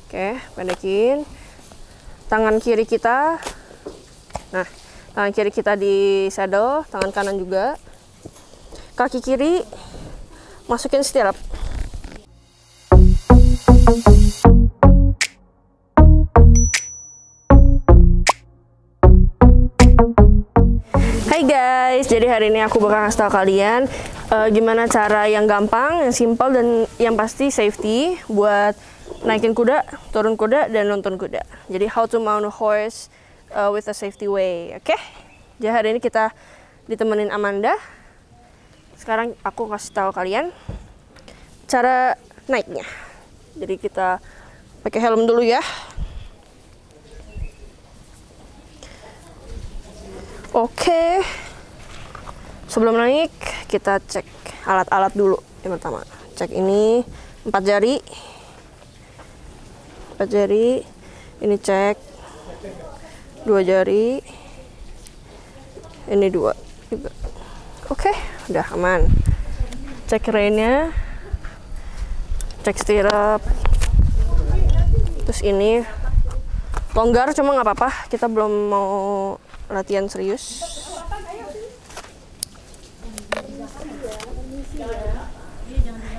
Oke, pendekin. Tangan kiri kita. Nah, tangan kiri kita di saddle, tangan kanan juga. Kaki kiri masukin stirrup. Hai guys, jadi hari ini aku bakal kasih tau kalian gimana cara yang gampang, yang simple, dan yang pasti safety buat naikin kuda, turun kuda, dan nonton kuda. Jadi how to mount a horse with a safety way, oke? Jadi hari ini kita ditemenin Amanda. Sekarang aku kasih tahu kalian cara naiknya. Jadi kita pakai helm dulu ya. Oke. Sebelum naik kita cek alat-alat dulu. Yang pertama, cek ini 4 jari. 4 jari. Ini cek 2 jari. Ini 2 juga. Oke, udah aman. Cek rein-nya. Cek stirrup. Terus ini longgar, cuma nggak apa-apa. Kita belum mau latihan serius.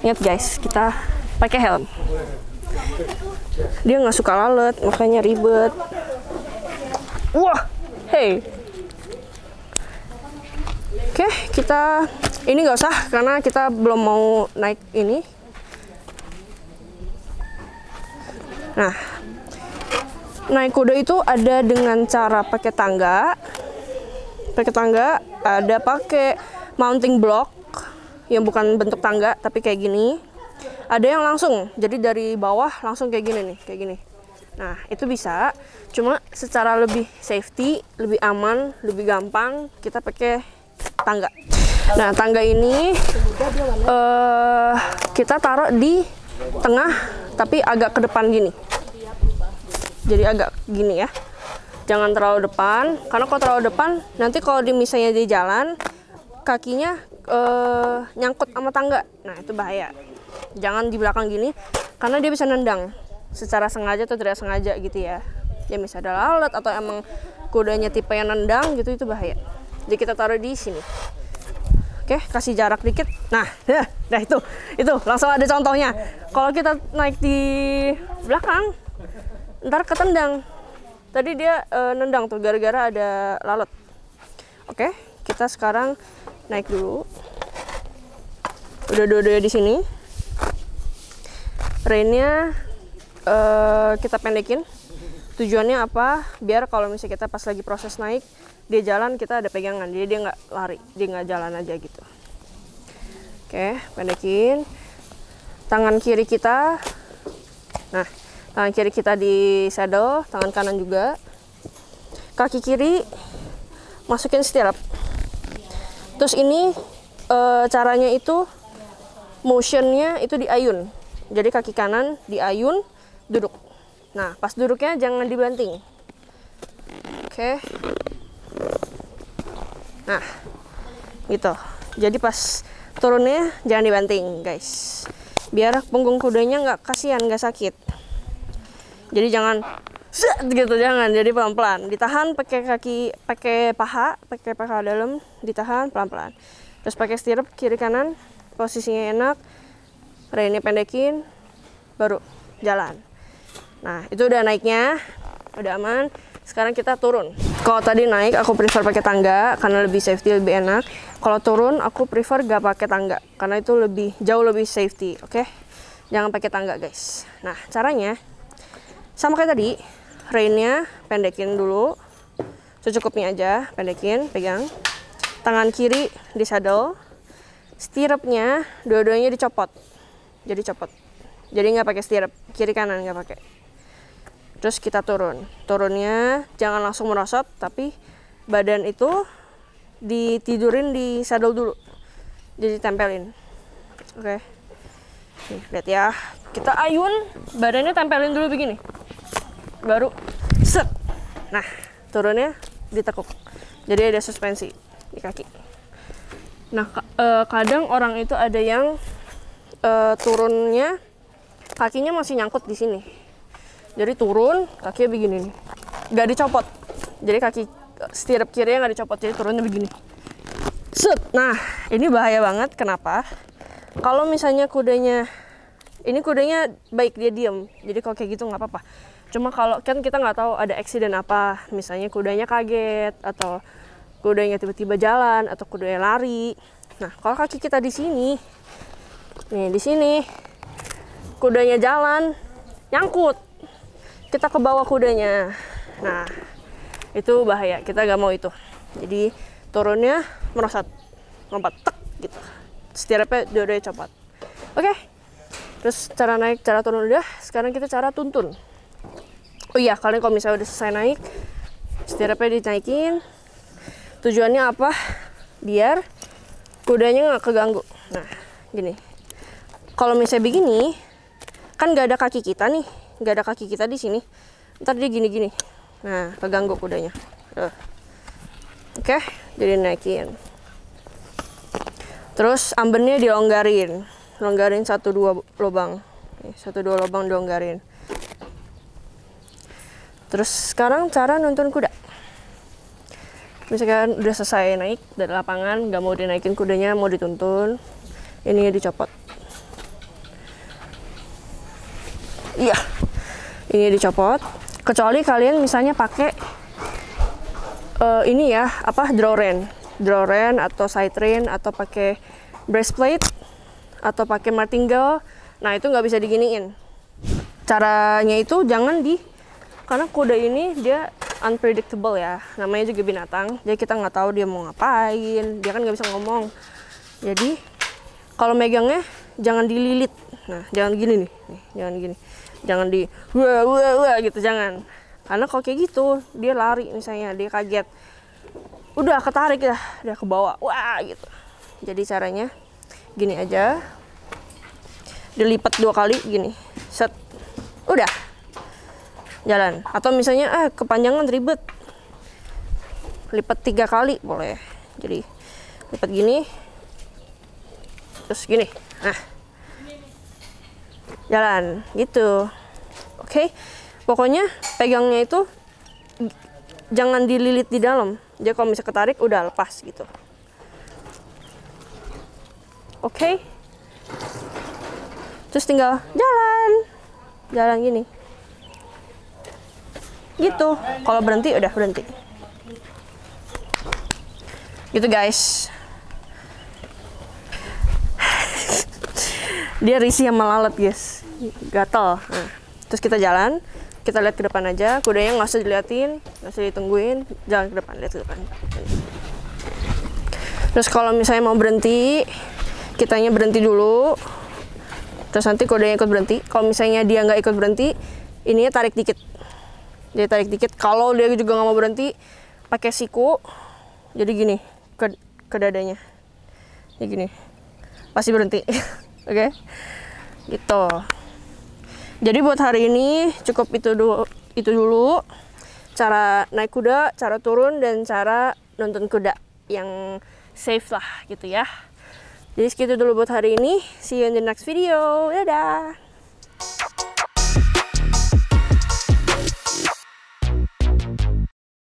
Ingat guys, kita pakai helm. Dia nggak suka lalat, makanya ribet. Wah, hey. Oke, kita ini nggak usah karena kita belum mau naik ini. Nah, naik kuda itu ada dengan cara pakai tangga. Pakai tangga, ada pakai mounting block yang bukan bentuk tangga tapi kayak gini. Ada yang langsung, jadi dari bawah langsung kayak gini nih, kayak gini. Nah, itu bisa. Cuma secara lebih safety, lebih aman, lebih gampang kita pakai tangga. Nah, tangga ini kita taruh di tengah tapi agak ke depan gini. Jadi agak gini ya. Jangan terlalu depan, karena kalau terlalu depan nanti kalau misalnya di jalan kakinya nyangkut sama tangga. Nah, itu bahaya. Jangan di belakang gini karena dia bisa nendang secara sengaja atau tidak sengaja gitu ya. Ya bisa ada lalat atau emang kudanya tipe yang nendang gitu, itu bahaya. Jadi kita taruh di sini. Oke, kasih jarak dikit. Nah itu langsung ada contohnya. Kalau kita naik di belakang, ntar ketendang. Tadi dia nendang tuh gara-gara ada lalat. Oke, kita sekarang naik dulu. Udah dua-duanya di sini. Rein-nya kita pendekin. Tujuannya apa? Biar kalau misalnya kita pas lagi proses naik, dia jalan, kita ada pegangan. Jadi dia nggak lari, dia nggak jalan aja gitu. Oke, pendekin. Tangan kiri kita. Nah, tangan kiri kita di saddle, tangan kanan juga. Kaki kiri masukin stirrup. Terus ini caranya itu motionnya itu diayun. Jadi kaki kanan diayun, duduk. Nah, pas duduknya jangan dibanting. Oke. Nah, gitu. Jadi pas turunnya jangan dibanting, guys. Biar punggung kudanya nggak kasihan, nggak sakit. Jadi jangan gitu, jangan. Jadi pelan-pelan. Ditahan pakai kaki, pakai paha dalam, ditahan pelan-pelan. Terus pakai stirrup kiri kanan, posisinya enak. Rein-nya pendekin, baru jalan. Nah, itu udah naiknya, udah aman. Sekarang kita turun. Kalau tadi naik aku prefer pakai tangga karena lebih safety, lebih enak. Kalau turun aku prefer gak pakai tangga karena itu jauh lebih safety, oke? Jangan pakai tangga, guys. Nah, caranya sama kayak tadi. Rein-nya pendekin dulu, secukupnya aja, pendekin, pegang. Tangan kiri di saddle, stirrupnya dua-duanya dicopot. Jadi copot. Jadi nggak pakai stirrup, kiri kanan nggak pakai. Terus kita turun. Turunnya jangan langsung merosot, tapi badan itu ditidurin di saddle dulu. Jadi tempelin. Oke. Nih, lihat ya. Kita ayun, badannya tempelin dulu begini. Baru set. Nah, turunnya ditekuk. Jadi ada suspensi di kaki. Nah, kadang orang itu ada yang turunnya kakinya masih nyangkut di sini. Jadi turun, kakinya begini nih. Nggak dicopot. Jadi kaki stirrup kirinya nggak dicopot, jadi turunnya begini. Set. Nah, ini bahaya banget. Kenapa? Kalau misalnya kudanya baik, dia diem. Jadi kalau kayak gitu nggak apa-apa. Cuma kalau kan kita nggak tahu ada accident apa, misalnya kudanya kaget atau kudanya tiba-tiba jalan atau kudanya lari. Nah, kalau kaki kita di sini, nih di sini, kudanya jalan, nyangkut, kita ke bawah kudanya. Nah, itu bahaya. Kita nggak mau itu. Jadi turunnya merosot, lompat, tek gitu. Stirrupnya dua-duanya copot. Oke. Terus cara naik, cara turun udah. Sekarang kita cara tuntun. Oh iya, kalian kalau misalnya udah selesai naik, stirrupnya dinaikin. Tujuannya apa? Biar kudanya nggak keganggu. Nah, gini. Kalau misalnya begini, kan nggak ada kaki kita nih, nggak ada kaki kita di sini. Ntar dia gini-gini. Nah, keganggu kudanya. Oke, jadi naikin. Terus ambennya dilonggarin. Longgarin 1-2 lubang. 1-2 lubang dilonggarin. Terus sekarang cara nuntun kuda. Misalkan udah selesai naik dari lapangan, nggak mau dinaikin kudanya, mau dituntun. Ini dicopot. Iya, ini dicopot. Kecuali kalian misalnya pakai ini ya, apa, draw rein atau side rein, atau pakai breastplate atau pakai martingale. Nah, itu nggak bisa diginiin. Caranya itu jangan karena kuda ini dia unpredictable ya, namanya juga binatang, jadi kita nggak tahu dia mau ngapain, dia kan nggak bisa ngomong. Jadi kalau megangnya jangan dililit. Nah, jangan gini nih, jangan gini, jangan di wah gitu, jangan. Karena kalau kayak gitu dia lari, misalnya dia kaget, udah ketarik ya, dia ke bawah, wah gitu. Jadi caranya gini aja, dilipat 2 kali gini, set, udah jalan. Atau misalnya kepanjangan ribet, lipat 3 kali boleh. Jadi lipat gini, terus gini, nah jalan gitu. Oke, pokoknya pegangnya itu jangan dililit di dalam. Jadi kalau misalnya ketarik udah lepas gitu. Oke. Terus tinggal jalan gini. Gitu. Kalau berhenti udah berhenti. Gitu guys. Dia risih sama lalat guys, gatal. Nah, terus kita jalan, kita lihat ke depan aja, kudanya nggak usah diliatin, nggak usah ditungguin, jalan ke depan, lihat ke depan. Terus kalau misalnya mau berhenti, kitanya berhenti dulu, terus nanti kudanya ikut berhenti. Kalau misalnya dia nggak ikut berhenti, ininya tarik dikit, dia tarik dikit. Kalau dia juga nggak mau berhenti, pakai siku, jadi gini ke dadanya, ya gini, pasti berhenti. Oke, gitu. Jadi buat hari ini cukup itu dulu. Cara naik kuda, cara turun, dan cara nonton kuda yang safe lah gitu ya. Jadi segitu dulu buat hari ini. See you in the next video. Dadah.